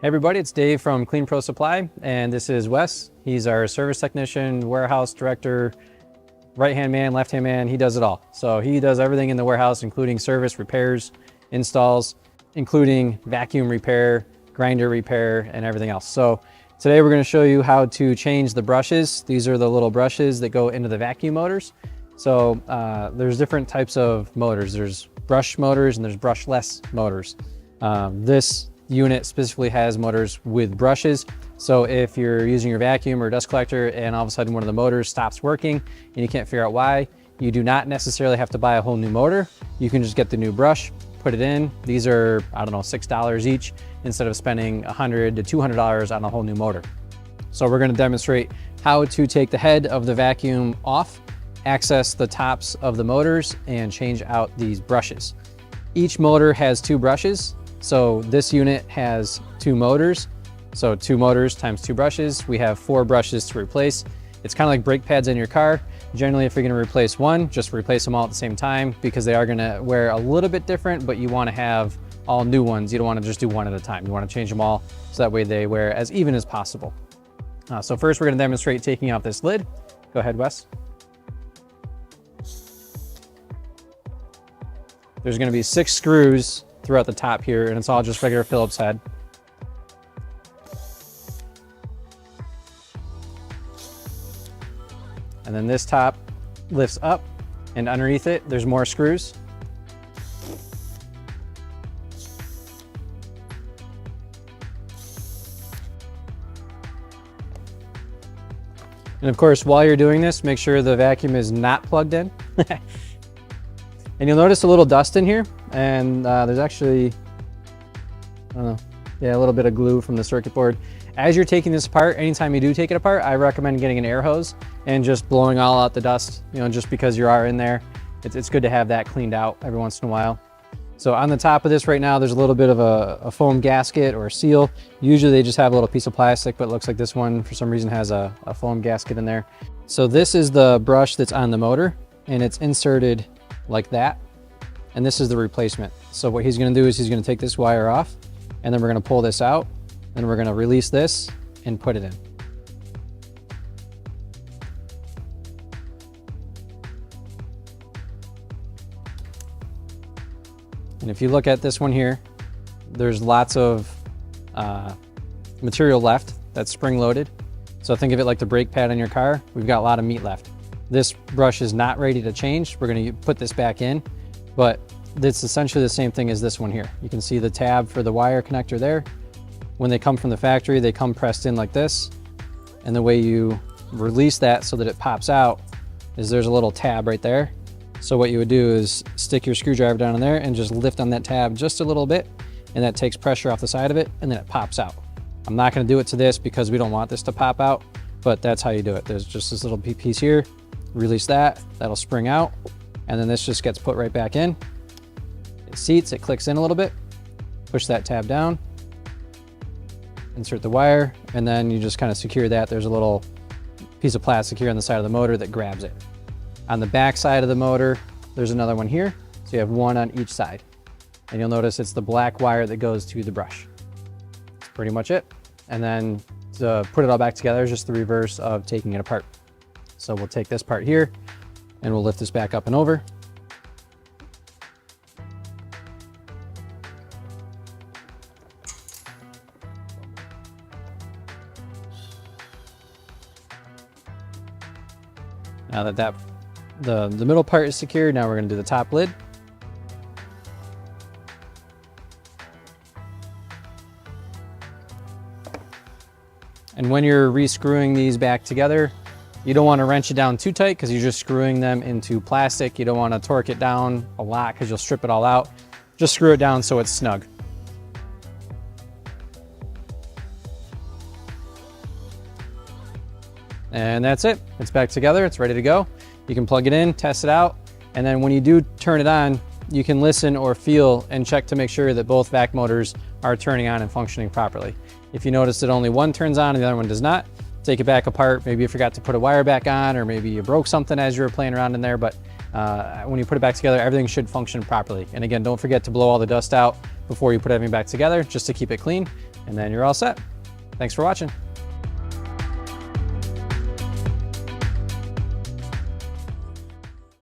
Hey everybody, it's Dave from Pro Supply, and this is Wes. He's our service technician, warehouse director, right-hand man, left-hand man. He does it all. So he does everything in the warehouse, including service, repairs, installs, including vacuum repair, grinder repair, and everything else. So today we're going to show you how to change the brushes. These are the little brushes that go into the vacuum motors. So there's different types of motors. There's brush motors and there's brushless motors. This unit specifically has motors with brushes. So if you're using your vacuum or dust collector and all of a sudden one of the motors stops working and you can't figure out why, you do not necessarily have to buy a whole new motor. You can just get the new brush, put it in. These are, I don't know, $6 each instead of spending $100 to $200 on a whole new motor. So we're going to demonstrate how to take the head of the vacuum off, access the tops of the motors, and change out these brushes. Each motor has two brushes. So this unit has two motors. So 2 motors times 2 brushes. We have 4 brushes to replace. It's kind of like brake pads in your car. Generally, if you're going to replace one, just replace them all at the same time because they are going to wear a little bit different, but you want to have all new ones. You don't want to just do one at a time. You want to change them all so that way they wear as even as possible. So first we're going to demonstrate taking out this lid. Go ahead, Wes. There's going to be 6 screws throughout the top here, and it's all just regular Phillips head. And then this top lifts up, and underneath it, there's more screws. And of course, while you're doing this, make sure the vacuum is not plugged in. And you'll notice a little dust in here, and there's actually, I don't know, yeah, a little bit of glue from the circuit board. As you're taking this apart, anytime you do take it apart, I recommend getting an air hose and just blowing all out the dust, you know, just because you are in there. It's good to have that cleaned out every once in a while. So on the top of this right now, there's a little bit of a foam gasket or a seal. Usually they just have a little piece of plastic, but it looks like this one for some reason has a foam gasket in there. So this is the brush that's on the motor, and it's inserted like that. And this is the replacement. So what he's going to do is he's going to take this wire off, and then we're going to pull this out, and we're going to release this and put it in. And if you look at this one here, there's lots of material left that's spring loaded. So think of it like the brake pad on your car. We've got a lot of meat left. This brush is not ready to change. We're going to put this back in, but it's essentially the same thing as this one here. You can see the tab for the wire connector there. When they come from the factory, they come pressed in like this. And the way you release that so that it pops out is there's a little tab right there. So what you would do is stick your screwdriver down in there and just lift on that tab just a little bit, and that takes pressure off the side of it, and then it pops out. I'm not going to do it to this because we don't want this to pop out, but that's how you do it. There's just this little piece here. Release that, that'll spring out, and then this just gets put right back in. It seats, it clicks in a little bit, push that tab down, insert the wire, and then you just kind of secure that. There's a little piece of plastic here on the side of the motor that grabs it. On the back side of the motor, there's another one here. So you have one on each side. And you'll notice it's the black wire that goes to the brush. That's pretty much it. And then to put it all back together is just the reverse of taking it apart. So we'll take this part here and we'll lift this back up and over. Now that the middle part is secured, now we're going to do the top lid. And when you're re-screwing these back together, you don't want to wrench it down too tight because you're just screwing them into plastic. You don't want to torque it down a lot because you'll strip it all out. Just screw it down so it's snug. And that's it. It's back together. It's ready to go. You can plug it in, test it out, and then when you do turn it on, you can listen or feel and check to make sure that both vac motors are turning on and functioning properly. If you notice that only one turns on and the other one does not, take it back apart. Maybe you forgot to put a wire back on, or maybe you broke something as you were playing around in there, but when you put it back together, everything should function properly. And again, don't forget to blow all the dust out before you put everything back together, just to keep it clean. and then you're all set. Thanks for watching.